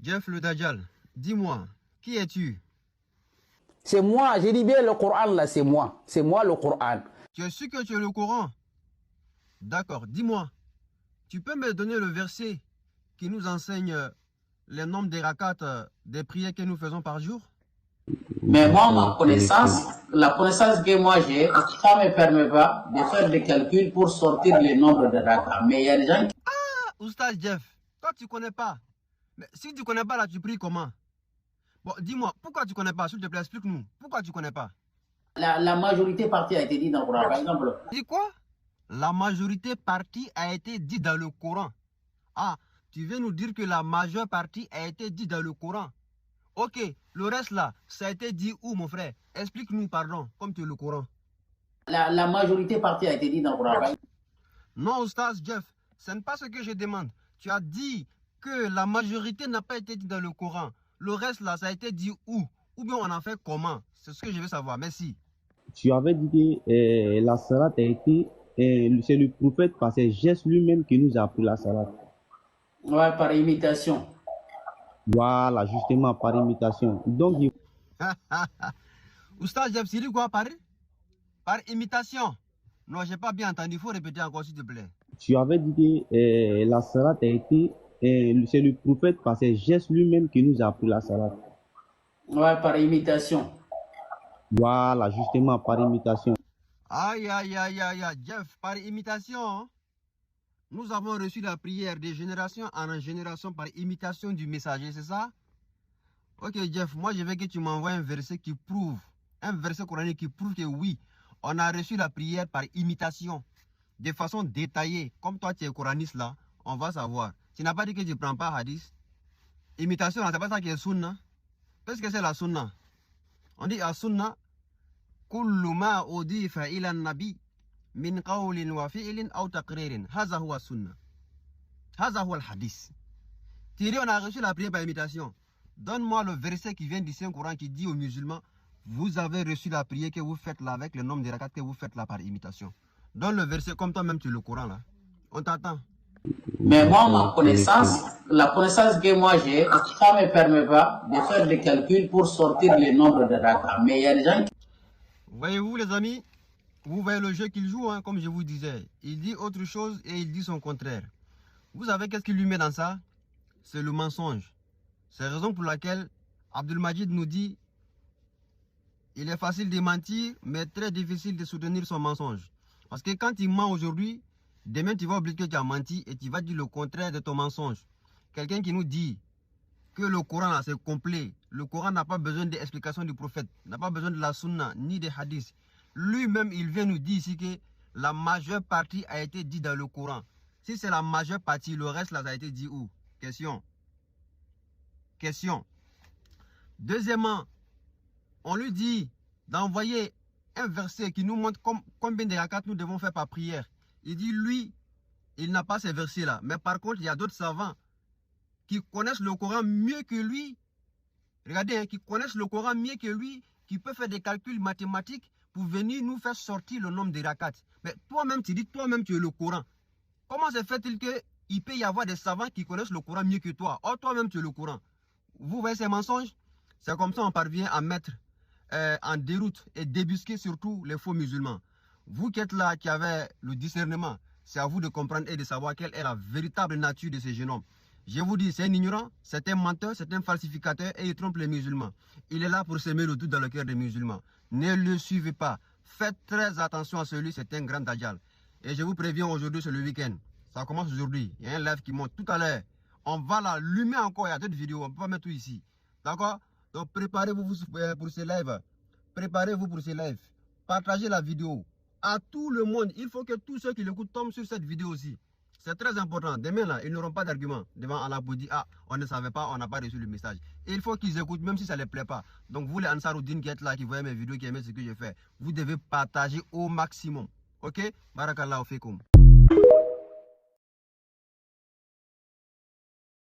Jeff le Dajjal, dis-moi, qui es-tu? C'est moi, j'ai dit bien le Coran là, c'est moi. C'est moi le Coran. Tu es sûr que tu es le Coran? D'accord, dis-moi, tu peux me donner le verset qui nous enseigne les nombres des rakats, des prières que nous faisons par jour? Mais moi, ma connaissance, la connaissance que moi j'ai, ça ne me permet pas de faire des calculs pour sortir les nombres de rakats. Mais il y a des gens qui... Oustaz Jeff, toi tu connais pas. Mais si tu connais pas là, tu pries comment? Bon, dis-moi, pourquoi tu connais pas? S'il te plaît, explique-nous. Pourquoi tu connais pas? La majorité partie a été dit dans le Coran. Par exemple... Dis quoi? La majorité partie a été dit dans le Coran. Ah, tu veux nous dire que la majeure partie a été dit dans le Coran. Ok, le reste là, ça a été dit où mon frère? Explique-nous, pardon, comme tu es le Coran. La majorité partie a été dit dans le Coran. Non, Oustaz Jeff, ce n'est pas ce que je demande. Tu as dit que la majorité n'a pas été dit dans le Coran. Le reste là, ça a été dit où? Ou bien on en fait comment? C'est ce que je veux savoir. Merci. Tu avais dit que la salat a été... c'est le prophète par ses gestes lui-même qui nous a appris la salat. Ouais, par imitation. Voilà, justement, par imitation. Donc, Oustaz Jeff, c'est quoi par imitation? Non, j'ai pas bien entendu. Il faut répéter encore, s'il te plaît. Tu avais dit que la salat a été... c'est le prophète par ses gestes lui-même qui nous a appris la salat. Ouais, par imitation. Voilà, justement, par imitation. Aïe, aïe, aïe, aïe, aïe, Jeff, par imitation, hein? Nous avons reçu la prière de génération en génération par imitation du messager, c'est ça? Ok, Jeff, moi je veux que tu m'envoies un verset qui prouve, un verset coranique qui prouve que oui, on a reçu la prière par imitation, de façon détaillée. Comme toi tu es coraniste là, on va savoir. Tu n'as pas dit que tu ne prends pas hadith? Imitation, c'est pas ça qui est sunna? Qu'est-ce que c'est la sunna? On dit à sunna, kullu ma udifa ila nabi min qawlin wa fi'lin aw taqririn. Haza huwa sunna. Haza huwa al-hadith. Tu dis on a reçu la prière par imitation. Donne-moi le verset qui vient du Saint-Coran qui dit aux musulmans, vous avez reçu la prière que vous faites là avec le nombre de rakats que vous faites là par imitation. Donne le verset comme toi-même tu es le Coran là. On t'attend. Mais moi, ma connaissance, la connaissance que moi j'ai, ça ne me permet pas de faire des calculs pour sortir les nombres de rakats. Mais il y a des gens qui... Voyez-vous les amis, vous voyez le jeu qu'il joue, hein, comme je vous disais. Il dit autre chose et il dit son contraire. Vous savez qu'est-ce qu'il lui met dans ça? C'est le mensonge. C'est la raison pour laquelle Abdelmajid nous dit il est facile de mentir, mais très difficile de soutenir son mensonge. Parce que quand il ment aujourd'hui, demain tu vas oublier que tu as menti et tu vas dire le contraire de ton mensonge. Quelqu'un qui nous dit que le Coran c'est complet, le Coran n'a pas besoin d'explication du prophète, n'a pas besoin de la sunna ni des hadiths. Lui-même il vient nous dire ici que la majeure partie a été dit dans le Coran. Si c'est la majeure partie, le reste là ça a été dit où? Question. Deuxièmement, on lui dit d'envoyer un verset qui nous montre combien de rakats nous devons faire par prière. Il dit lui, il n'a pas ces versets-là. Mais par contre, il y a d'autres savants qui connaissent le Coran mieux que lui. Regardez, hein, qui connaissent le Coran mieux que lui, qui peuvent faire des calculs mathématiques pour venir nous faire sortir le nombre de rakats. Mais toi-même, tu dis, toi-même, tu es le Coran. Comment se fait-il qu'il peut y avoir des savants qui connaissent le Coran mieux que toi? Or, toi-même, tu es le Coran. Vous voyez ces mensonges? C'est comme ça qu'on parvient à mettre en déroute et débusquer surtout les faux musulmans. Vous qui êtes là, qui avez le discernement, c'est à vous de comprendre et de savoir quelle est la véritable nature de ces jeunes hommes. Je vous dis, c'est un ignorant, c'est un menteur, c'est un falsificateur et il trompe les musulmans. Il est là pour semer le doute dans le cœur des musulmans. Ne le suivez pas. Faites très attention à celui, c'est un grand dajjal. Et je vous préviens, aujourd'hui, c'est le week-end. Ça commence aujourd'hui. Il y a un live qui monte tout à l'heure. On va l'allumer encore. Il y a d'autres vidéos. On ne peut pas mettre tout ici. D'accord? Donc, préparez-vous pour ces lives. Préparez-vous pour ces lives. Partagez la vidéo à tout le monde. Il faut que tous ceux qui l'écoutent tombent sur cette vidéo aussi. C'est très important. Demain, là, ils n'auront pas d'argument devant Allah pour dire, ah, on ne savait pas, on n'a pas reçu le message. Et il faut qu'ils écoutent, même si ça ne les plaît pas. Donc, vous, les Ansaruddin qui êtes là, qui voyez mes vidéos, qui aimez ce que je fais, vous devez partager au maximum. Ok? Barakallahu fekoum.